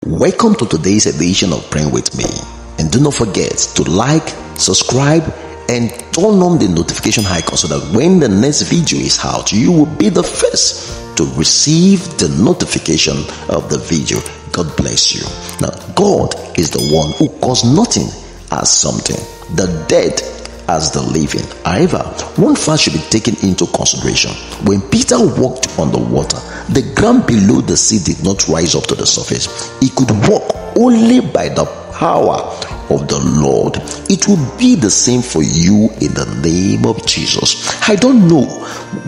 Welcome to today's edition of Praying With Me. And do not forget to like, subscribe, and turn on the notification icon so that when the next video is out, you will be the first to receive the notification of the video. God bless you. Now, God is the one who calls nothing as something, the dead as the living. However, one fact should be taken into consideration. When Peter walked on the water, the ground below the sea did not rise up to the surface. He could walk only by the power of the Lord. It will be the same for you in the name of Jesus. I don't know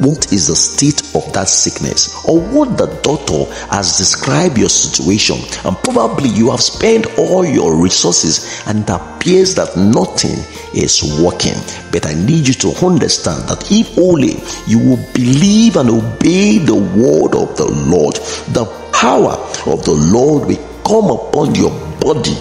what is the state of that sickness or what the doctor has described your situation, and probably you have spent all your resources and it appears that nothing is working. But I need you to understand that if only you will believe and obey the word of the Lord, the power of the Lord will come upon your body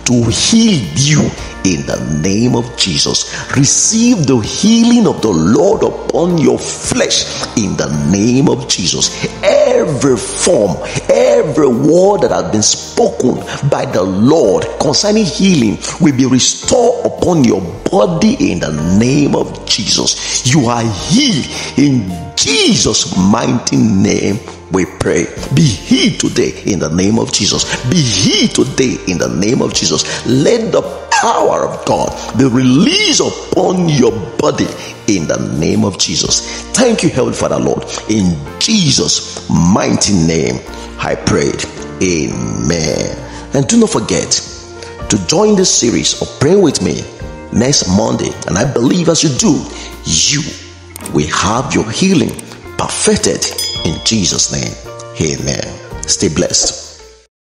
to heal you in the name of Jesus. Receive the healing of the Lord upon your flesh in the name of Jesus. Every form, every word that has been spoken by the Lord concerning healing will be restored upon your body in the name of Jesus. You are healed in Jesus' mighty name. We pray. Be healed today in the name of Jesus. Be healed today in the name of Jesus. Let the power of God be released upon your body in the name of Jesus. Thank you, Heavenly Father, Lord. In Jesus' mighty name, I prayed. Amen. And do not forget to join this series of Pray With Me next Monday. And I believe as you do, you will have your healing perfected in Jesus' name. Amen. Stay blessed.